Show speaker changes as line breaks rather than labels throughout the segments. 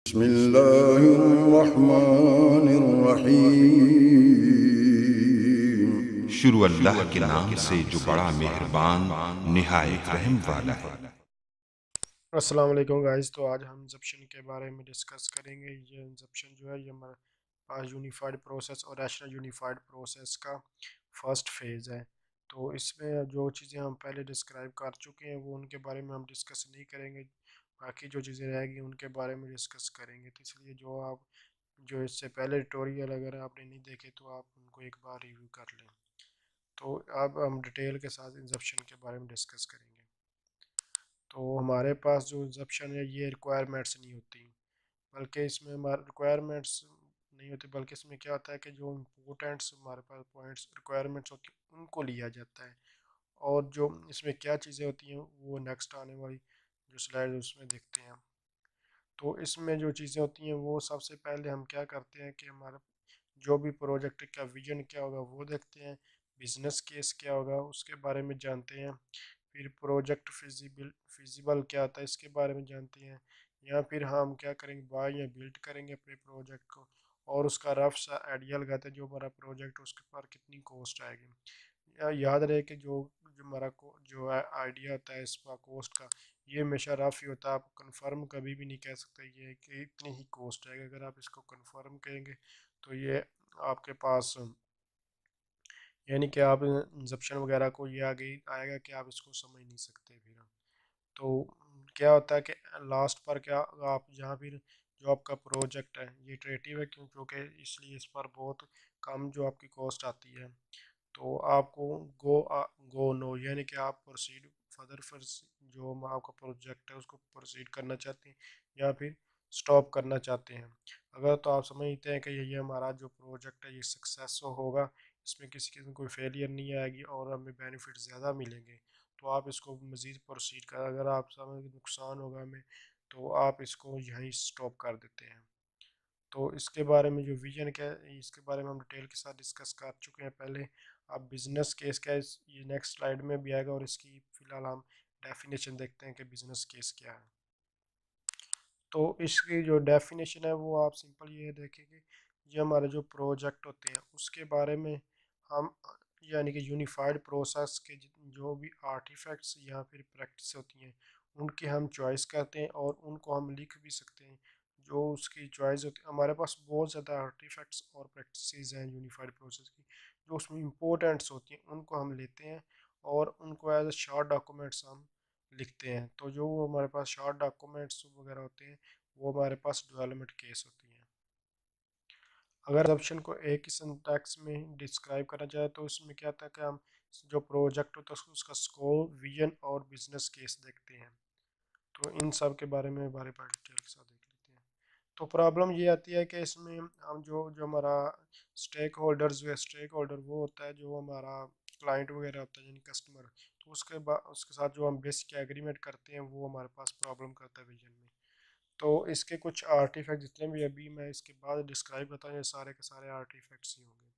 बिस्मिल्लाहिर्रहमानिर्रहीम। शुरू अल्लाह के नाम से जो बड़ा मेहरबान निहायत रहम वाला है।
अस्सलाम वालेकुम गाइस। तो आज हम इंजप्शन के बारे में डिस्कस करेंगे। ये इंजप्शन जो है ये हमारे पास यूनिफाइड प्रोसेस और रैशनल यूनिफाइड प्रोसेस का फर्स्ट फेज़ है। तो इसमें जो चीज़ें हम पहले डिस्क्राइब कर चुके हैं वो उनके बारे में हम डिस्कस नहीं करेंगे, बाकी जो चीज़ें रहेंगी उनके बारे में डिस्कस करेंगे। तो इसलिए जो इससे पहले ट्यूटोरियल अगर आपने नहीं देखे तो आप उनको एक बार रिव्यू कर लें। तो अब हम डिटेल के साथ इंजप्शन के बारे में डिस्कस करेंगे। तो हमारे पास जो इंजप्शन है ये रिक्वायरमेंट्स नहीं होती, बल्कि इसमें हमारे रिक्वायरमेंट्स नहीं होती, बल्कि इसमें क्या होता है कि जो इम्पोर्टेंट्स हमारे पास पॉइंट्स रिक्वायरमेंट्स होती हैं उनको लिया जाता है। और जो इसमें क्या चीज़ें होती हैं वो नेक्स्ट आने वाली जो स्लाइड उसमें देखते हैं। तो इसमें जो चीज़ें होती हैं वो सबसे पहले हम क्या करते हैं कि हमारा जो भी प्रोजेक्ट का विजन क्या होगा वो देखते हैं, बिजनेस केस क्या होगा उसके बारे में जानते हैं, फिर प्रोजेक्ट फिजिबल क्या होता है इसके बारे में जानते हैं, या फिर हम क्या करेंगे बाय या बिल्ड करेंगे अपने प्रोजेक्ट को, और उसका रफ सा आइडिया लगाते हैं जो हमारा प्रोजेक्ट उसके पर कितनी कॉस्ट आएगी। याद रहे कि जो हमारा जो आइडिया होता है इसका कॉस्ट का ये हमेशा रफ ही होता है। आप कंफर्म कभी भी नहीं कह सकते ये कि इतनी ही कॉस्ट आएगी। अगर आप इसको कंफर्म कहेंगे तो ये आपके पास यानी कि आप इंजप्शन वगैरह को ये आगे आएगा कि आप इसको समझ नहीं सकते। फिर तो क्या होता है कि लास्ट पर क्या आप जहाँ फिर जो आपका प्रोजेक्ट है ये इटरेटिव है क्योंकि इसलिए इस पर बहुत कम जो आपकी कॉस्ट आती है। तो आपको गो गो नो यानी कि आप प्रोसीड फर्दर फिर जो आपका प्रोजेक्ट है उसको प्रोसीड करना चाहते हैं या फिर स्टॉप करना चाहते हैं। अगर तो आप समझते हैं कि ये हमारा जो प्रोजेक्ट है ये सक्सेस होगा, इसमें किसी किस्म कोई फेलियर नहीं आएगी और हमें बेनिफिट ज़्यादा मिलेंगे, तो आप इसको मज़ीद प्रोसीड कर। अगर आप समझ नुकसान होगा हमें तो आप इसको यहीं स्टॉप कर देते हैं। तो इसके बारे में जो विजन क्या है इसके बारे में हम डिटेल के साथ डिस्कस कर चुके हैं पहले। अब बिजनेस केस क्या है ये नेक्स्ट स्लाइड में भी आएगा, और इसकी फ़िलहाल हम डेफिनेशन देखते हैं कि बिजनेस केस क्या है। तो इसकी जो डेफिनेशन है वो आप सिंपल ये देखेंगे, ये हमारे जो प्रोजेक्ट होते हैं उसके बारे में हम यानी कि यूनिफाइड प्रोसेस के जो भी आर्टिफैक्ट्स या फिर प्रैक्टिस होती हैं उनकी हम चॉइस करते हैं और उनको हम लिख भी सकते हैं। जो उसकी चॉइस होती है हमारे पास बहुत ज़्यादा आर्टिफैक्ट्स और प्रैक्टिसेस हैं यूनिफाइड प्रोसेस की, जो उसमें इम्पोर्टेंट्स होती हैं उनको हम लेते हैं और उनको एज ए शॉर्ट डॉक्यूमेंट्स हम लिखते हैं। तो जो हमारे पास शॉर्ट डॉक्यूमेंट्स वगैरह होते हैं वो हमारे पास डेवलपमेंट केस होती हैं। अगर ऑप्शन को एक ही सिंटैक्स में डिस्क्राइब करना चाहे तो इसमें क्या था कि हम जो प्रोजेक्ट होता है उसका स्कोप विजन और बिजनेस केस देखते हैं। तो इन सब के बारे में बारे बारे डिटेल के साथ देख लेते हैं। तो प्रॉब्लम ये आती है कि इसमें हम जो जो हमारा स्टेक होल्डर वो होता है जो हमारा क्लाइंट वगैरह होता है यानी कस्टमर। तो उसके साथ जो हम बेसिक एग्रीमेंट करते हैं वो हमारे पास प्रॉब्लम करता है विजन में। तो इसके कुछ आर्टिफैक्ट जितने भी अभी मैं इसके बाद डिस्क्राइब करता हूँ ये सारे के सारे आर्टिफैक्ट्स ही होंगे।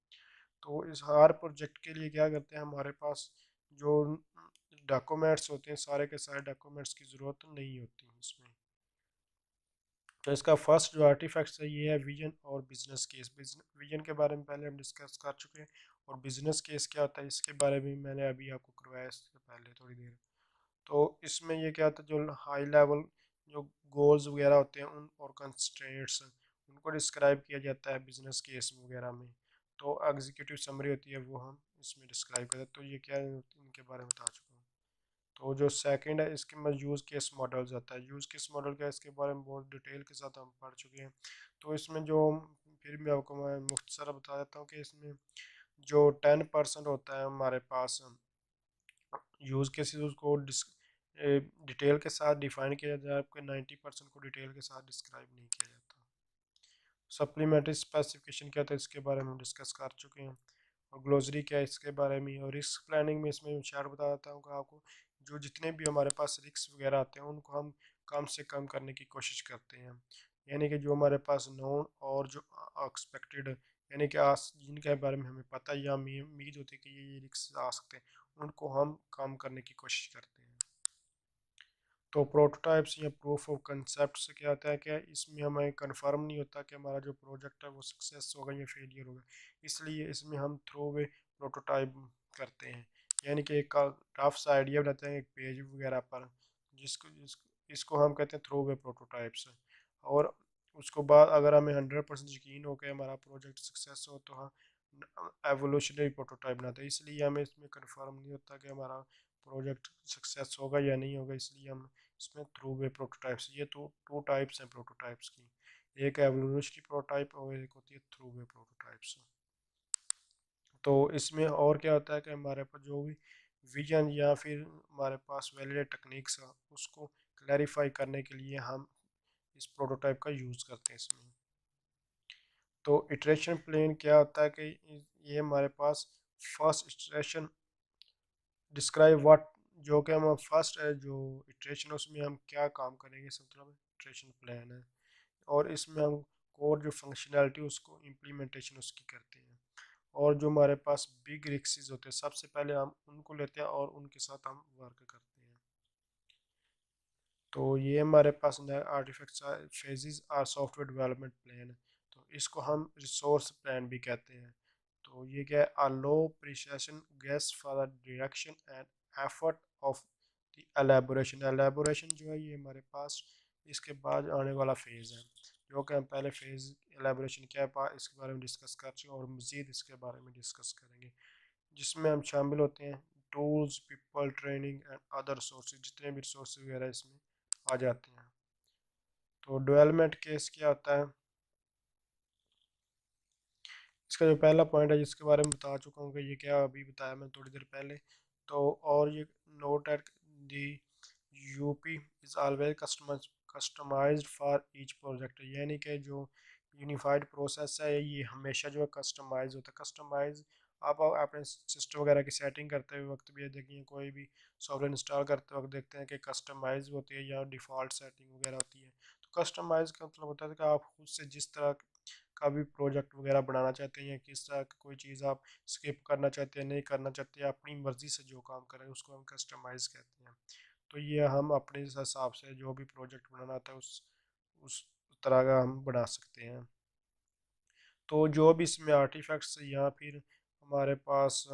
तो इस हर प्रोजेक्ट के लिए क्या करते हैं हमारे पास जो डॉक्यूमेंट्स होते हैं सारे के सारे डॉक्यूमेंट्स की ज़रूरत नहीं होती इसमें। तो इसका फर्स्ट जो आर्टिफैक्ट्स है ये है विजन और बिजनेस केस। विजन के बारे में पहले हम डिस्कस कर चुके हैं, और बिजनेस केस क्या होता है इसके बारे में मैंने अभी आपको करवाया इससे पहले थोड़ी देर। तो इसमें ये क्या होता है जो हाई लेवल जो गोल्स वगैरह होते हैं उन और कंस्ट्रेंट्स उनको डिस्क्राइब किया जाता है बिजनेस केस वगैरह में। तो एग्जीक्यूटिव समरी होती है वो हम इसमें डिस्क्राइब करते हैं। तो ये क्या है इनके बारे में बता चुका हूँ। तो जो सेकंड है इसके में यूज़ केस मॉडल्स आता है। यूज़ केस मॉडल क्या है इसके बारे में बहुत डिटेल के साथ हम पढ़ चुके हैं। तो इसमें जो फिर भी आपको मैं मुख्तसर बता देता हूँ कि इसमें जो 10% होता है हमारे पास यूज़ केसेस उसको डिटेल के साथ डिफाइन किया जाए, आपके 90% को डिटेल के साथ डिस्क्राइब नहीं किया जाता। सप्लीमेंट्री स्पेसिफिकेशन क्या था इसके बारे में हम डिस्कस कर चुके हैं, और ग्लोसरी क्या है इसके बारे में। और रिस्क प्लानिंग में इसमें शायद बता देता हूँ कि आपको जो जितने भी हमारे पास रिस्क वगैरह आते हैं उनको हम कम से कम करने की कोशिश करते हैं। यानी कि जो हमारे पास नोन और जो एक्सपेक्टेड यानी कि जिनके बारे में हमें पता या उम्मीद होती है कि ये रिस्क आ सकते हैं उनको हम कम करने की कोशिश करते हैं। तो प्रोटोटाइप्स या प्रूफ ऑफ कंसेप्ट से क्या होता है कि इसमें हमें कंफर्म नहीं होता कि हमारा जो प्रोजेक्ट है वो सक्सेस होगा या फेलियर होगा, इसलिए इसमें हम थ्रू वे प्रोटोटाइप करते हैं। यानी कि एक रफ सा आइडिया बनाते हैं एक पेज वगैरह पर, इसको हम कहते हैं थ्रू वे प्रोटोटाइप्स। और उसको बाद अगर हमें 100% यकीन हो कि हमारा प्रोजेक्ट सक्सेस हो तो हम एवोल्यूशनरी प्रोटोटाइप बनाते हैं, इसलिए हमें इसमें कंफर्म नहीं होता कि हमारा प्रोजेक्ट सक्सेस होगा या नहीं होगा, इसलिए हम इसमें थ्रू वे प्रोटोटाइप्स। ये तो टू टाइप्स हैं प्रोटोटाइप्स की, एक एवोल्यूशनरी प्रोटोटाइप और एक होती है थ्रू वे प्रोटोटाइप्स। तो इसमें और क्या होता है कि हमारे पास जो भी विजन या फिर हमारे पास वैलिड टेक्निक्स है उसको क्लैरिफाई करने के लिए हम इस प्रोटोटाइप का यूज़ करते हैं इसमें। तो इटरेशन प्लान क्या होता है कि ये हमारे पास फर्स्ट इटरेशन डिस्क्राइब व्हाट, जो कि हम फर्स्ट जो इटरेशन है उसमें हम क्या काम करेंगे, सब तरह इटरेशन प्लान है। और इसमें हम कोर जो फंक्शनैलिटी उसको इम्प्लीमेंटेशन उसकी करते हैं। और जो हमारे पास बिग रिक्सेस होते हैं सबसे पहले हम उनको लेते हैं और उनके साथ हम वर्क करते हैं। तो ये हमारे पास artifacts phases are software development plan है, तो इसको हम रिसोर्स प्लान भी कहते हैं। तो ये क्या है, a low precision guess for the direction and effort of the elaboration जो है ये हमारे पास इसके बाद आने वाला फेज़ है, जो कि हम पहले फेज़ एलेबोरेशन क्या है इसके बारे में डिस्कस कर चुके हैं और मज़ीद इसके बारे में डिस्कस करेंगे, जिसमें हम शामिल होते हैं tools, people, training and other sources, जितने भी रिसोर्स वगैरह इसमें आ जाते हैं। तो डेवलपमेंट केस क्या होता है, इसका जो पहला पॉइंट है जिसके बारे में बता चुका हूँ कि ये क्या अभी बताया मैं थोड़ी देर पहले। तो और ये note at the UP is always customized for each project, यानी कि जो यूनिफाइड प्रोसेस है ये हमेशा जो है कस्टमाइज होता है। कस्टमाइज आप अपने सिस्टम वगैरह की सेटिंग करते हुए वक्त भी देखिए, कोई भी सॉफ्टवेयर इंस्टॉल करते वक्त देखते हैं कि कस्टमाइज होती है या डिफ़ॉल्ट सेटिंग वगैरह होती है। तो कस्टमाइज का मतलब होता है कि आप खुद से जिस तरह का भी प्रोजेक्ट वगैरह बनाना चाहते हैं या किस तरह की कोई चीज़ आप स्किप करना चाहते हैं, नहीं करना चाहते, अपनी मर्ज़ी से जो काम करें उसको हम कस्टमाइज़ कहते हैं। तो ये हम अपने हिसाब से जो भी प्रोजेक्ट बनाना होता है उस तरह का हम बना सकते हैं। तो जो भी इसमें आर्टिफैक्ट्स या फिर हमारे पास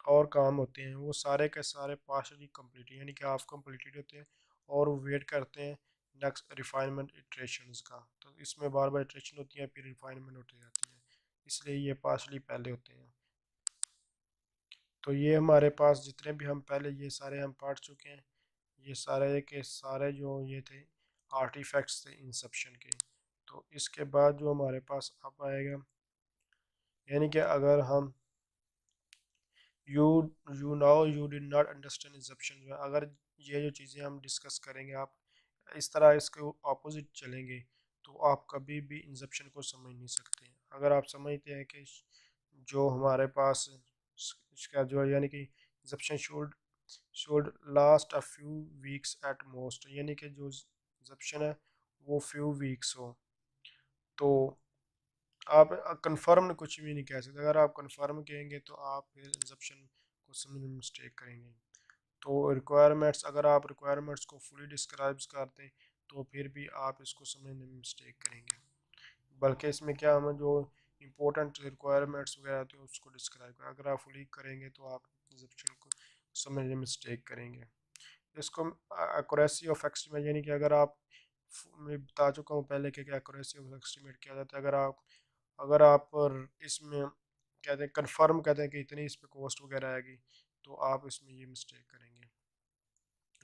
और काम होते हैं वो सारे के सारे पार्शली कंप्लीट, यानी कि हाफ कंप्लीटेड होते हैं और वेट करते हैं नेक्स्ट रिफाइनमेंट इटरेशंस का। तो इसमें बार बार इटरेशन होती है फिर रिफाइनमेंट होती जाती है, इसलिए ये पार्शली पहले होते हैं। तो ये हमारे पास जितने भी हम पहले ये सारे हम पढ़ चुके हैं, ये सारे के सारे जो ये थे आर्टिफैक्ट्स थे इंसेप्शन के। तो इसके बाद जो हमारे पास अब आएगा, यानी कि अगर हम you you now you did not understand Inception, जो है अगर ये जो चीज़ें हम डिस्कस करेंगे आप इस तरह इसके ऑपोजिट चलेंगे तो आप कभी भी इंसेप्शन को समझ नहीं सकते। अगर आप समझते हैं कि जो हमारे पास इसका जो है यानी कि Inception should last a few weeks at most, यानी कि जो इंसेप्शन है वो फ्यू वीक्स हो, तो आप कंफर्म कुछ भी नहीं कह सकते। अगर आप कंफर्म कहेंगे तो आप फिर इंसेप्शन को समझने में मिस्टेक करेंगे। तो रिक्वायरमेंट्स, अगर आप रिक्वायरमेंट्स को फुली डिस्क्राइब करते हैं तो फिर भी आप इसको समझने में मिस्टेक करेंगे, बल्कि इसमें क्या हमें जो इंपॉर्टेंट रिक्वायरमेंट्स वगैरह होती हैं उसको डिस्क्राइब करें। अगर आप फुली करेंगे तो आप इंसेप्शन को समझने में मिस्टेक करेंगे। इसको एक्यूरेसी ऑफ एस्टिमेट, यानी कि अगर आप, मैं बता चुका हूँ पहले कि एक्यूरेसी ऑफ एस्टिमेट क्या जाता है। अगर आप इसमें कहते हैं कंफर्म कहते हैं कि इतनी इस पे कॉस्ट वगैरह आएगी तो आप इसमें ये मिस्टेक करेंगे।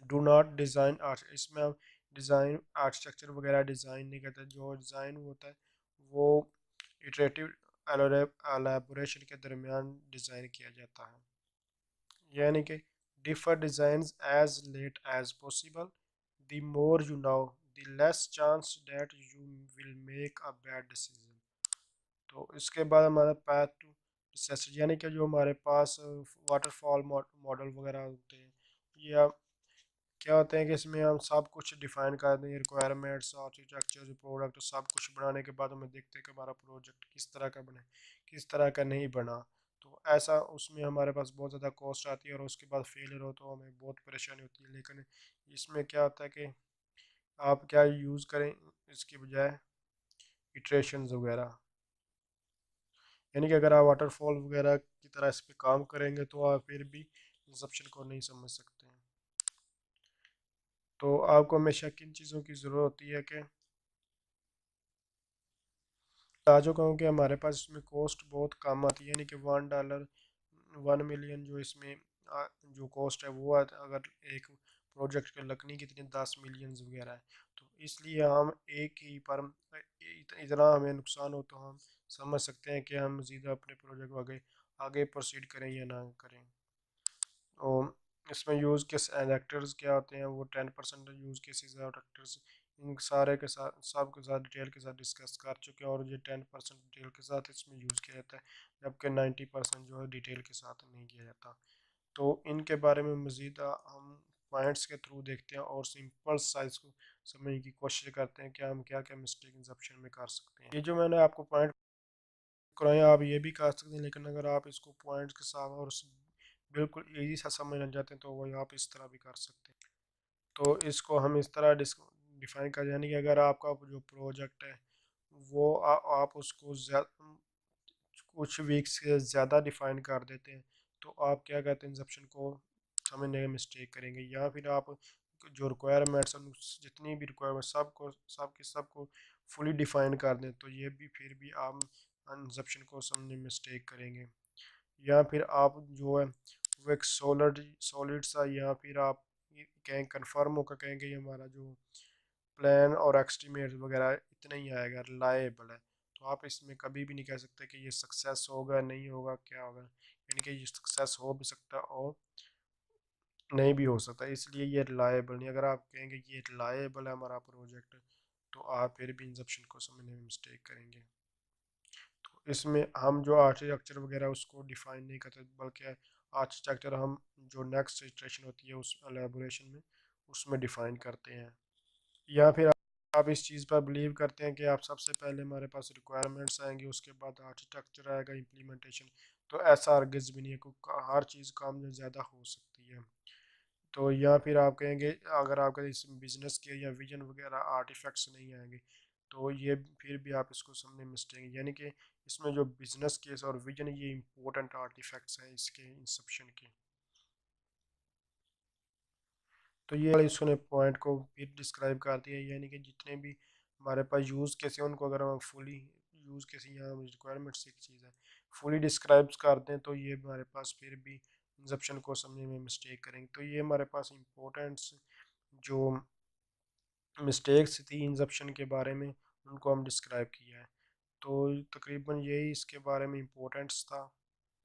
डू नॉट डिज़ाइन आर्ट, इसमें हम डिज़ाइन आर्किटेक्चर वगैरह डिज़ाइन नहीं करते। जो डिज़ाइन होता है वो इटरेटिव एलेबोरेशन के दरमियान डिज़ाइन किया जाता है, यानी कि defer designs as late as possible, the more you know the less chance that you will make a bad decision. तो इसके बाद हमारा पैथ टू डिसास्टर, यानी कि जो हमारे पास वाटरफॉल मॉडल वगैरह होते हैं या क्या होते हैं कि इसमें हम सब कुछ डिफाइन कर दें, रिक्वायरमेंट्स, आर्किटेक्चर, प्रोडक्ट, सब कुछ बनाने के बाद हमें देखते हैं कि हमारा प्रोजेक्ट किस तरह का बने किस तरह का नहीं बना। तो ऐसा उसमें हमारे पास बहुत ज़्यादा कॉस्ट आती है और उसके बाद फेलियर हो तो हमें बहुत परेशानी होती है। लेकिन इसमें क्या होता है कि आप क्या यूज़ करें इसके बजाय इटरेशंस वगैरह, यानी कि अगर आप वाटरफॉल वगैरह की तरह इस पर काम करेंगे तो आप फिर भी इंसेप्शन को नहीं समझ सकते हैं। तो आपको हमेशा किन चीज़ों की ज़रूरत होती है कि आज जो कहूँ कि हमारे पास इसमें कॉस्ट बहुत कम आती है, यानी कि $1 1 मिलियन जो इसमें जो कॉस्ट है वो अगर एक प्रोजेक्ट के लगनी कितनी 10 मिलियन वगैरह है। तो इसलिए हम एक ही पर इतना हमें नुकसान हो तो हम समझ सकते हैं कि हम मज़ीद अपने प्रोजेक्ट को आगे आगे प्रोसीड करें या ना करें। और इसमें यूज़ केस एंड एक्टर्स क्या होते हैं, वो 10% यूज़ केसेस और एक्टर्स इन सारे के साथ सब के साथ डिटेल के साथ डिस्कस कर चुके हैं और ये 10% डिटेल के साथ इसमें यूज़ किया जाता है, जबकि 90% जो है डिटेल के साथ नहीं किया जाता। तो इनके बारे में मज़ीद हम पॉइंट्स के थ्रू देखते हैं और सिंपल साइज को समझने की कोशिश करते हैं कि हम क्या क्या मिस्टेक इंसेप्शन में कर सकते हैं। ये जो मैंने आपको पॉइंट कराए आप ये भी कर सकते हैं, लेकिन अगर आप इसको पॉइंट्स के साथ और बिल्कुल ईजी सा समझना चाहते हैं तो वही आप इस तरह भी कर सकते हैं। तो इसको हम इस तरह डिफाइन कर, यानी कि अगर आपका जो प्रोजेक्ट है वो आप उसको कुछ वीक्स से ज़्यादा डिफाइन कर देते हैं तो आप क्या कहते हैं इंसेप्शन को समझने में मिस्टेक करेंगे, या फिर आप जो रिक्वायरमेंट्स जितनी भी रिक्वायरमेंट सबको फुली डिफाइन कर दें तो ये भी फिर भी आप इंसेप्शन को समझने में मिस्टेक करेंगे। या फिर आप जो है वो एक सॉलिड सा, या फिर आप कहें कन्फर्म होकर कहेंगे ये हमारा जो प्लान और एक्सटीमेट वगैरह इतना ही आएगा, रिलायबल है। तो आप इसमें कभी भी नहीं कह सकते कि ये सक्सेस होगा नहीं होगा क्या होगा, यानी कि ये सक्सेस हो भी सकता है और नहीं भी हो सकता, इसलिए ये रिलायबल नहीं। अगर आप कहेंगे कि ये रिलायबल है हमारा प्रोजेक्ट तो आप फिर भी इंसेप्शन को समझने में मिस्टेक करेंगे। तो इसमें हम जो आर्किटेक्चर वगैरह उसको डिफाइन नहीं करते, बल्कि आर्किटेक्चर हम जो नेक्स्ट सिचुएशन होती है उस एलेबोरेशन में उसमें डिफाइन करते हैं। या फिर आप इस चीज़ पर बिलीव करते हैं कि आप सबसे पहले हमारे पास रिक्वायरमेंट्स आएंगी उसके बाद आर्किटेक्चर आएगा इम्प्लीमेंटेशन, तो ऐसा हरगिज़ भी नहीं है क्योंकि हर चीज़ काम में ज़्यादा हो सकती है। तो या फिर आप कहेंगे अगर आपका इस बिज़नेस के या विजन वगैरह आर्टिफैक्ट्स नहीं आएंगे तो ये फिर भी आप इसको समझने में मिस्टेक, यानी कि इसमें जो बिज़नेस केस और विजन ये इंपॉर्टेंट आर्टिफैक्ट्स हैं इसके इंसेप्शन के। तो ये वाले इसने पॉइंट को फिर डिस्क्राइब कर दिया, यानी कि जितने भी हमारे पास यूज़ केस हैं उनको अगर हम फुली यूज़ केस या रिक्वायरमेंट्स एक चीज़ है फुली डिस्क्राइब कर दें तो ये हमारे पास फिर भी इंसेप्शन को समझने में मिस्टेक करेंगे। तो ये हमारे पास इम्पोर्टेंट्स जो मिस्टेक्स थी इंसेप्शन के बारे में उनको हम डिस्क्राइब किया है। तो तकरीबन यही इसके बारे में इम्पोर्टेंट्स था।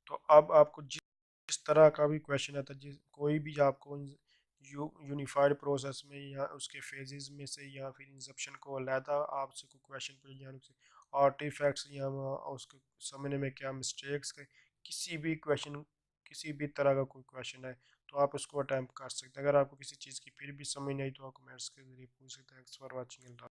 तो अब आपको जिस तरह का भी क्वेश्चन आता है, जिस कोई भी आपको यूनिफाइड प्रोसेस में या उसके फेजेस में से या फिर इंसेप्शन को अलहदा आपसे कोई क्वेश्चन पूछे या उसके आर्टिफैक्ट्स या उसको समझने में क्या मिस्टेक्स के किसी भी क्वेश्चन किसी भी तरह का कोई क्वेश्चन है तो आप उसको अटैम्प्ट कर सकते हैं। अगर आपको किसी चीज़ की फिर भी समझ नहीं आई तो आप कमेंट्स के जरिए पूछ सकते हैं। Thanks for watching.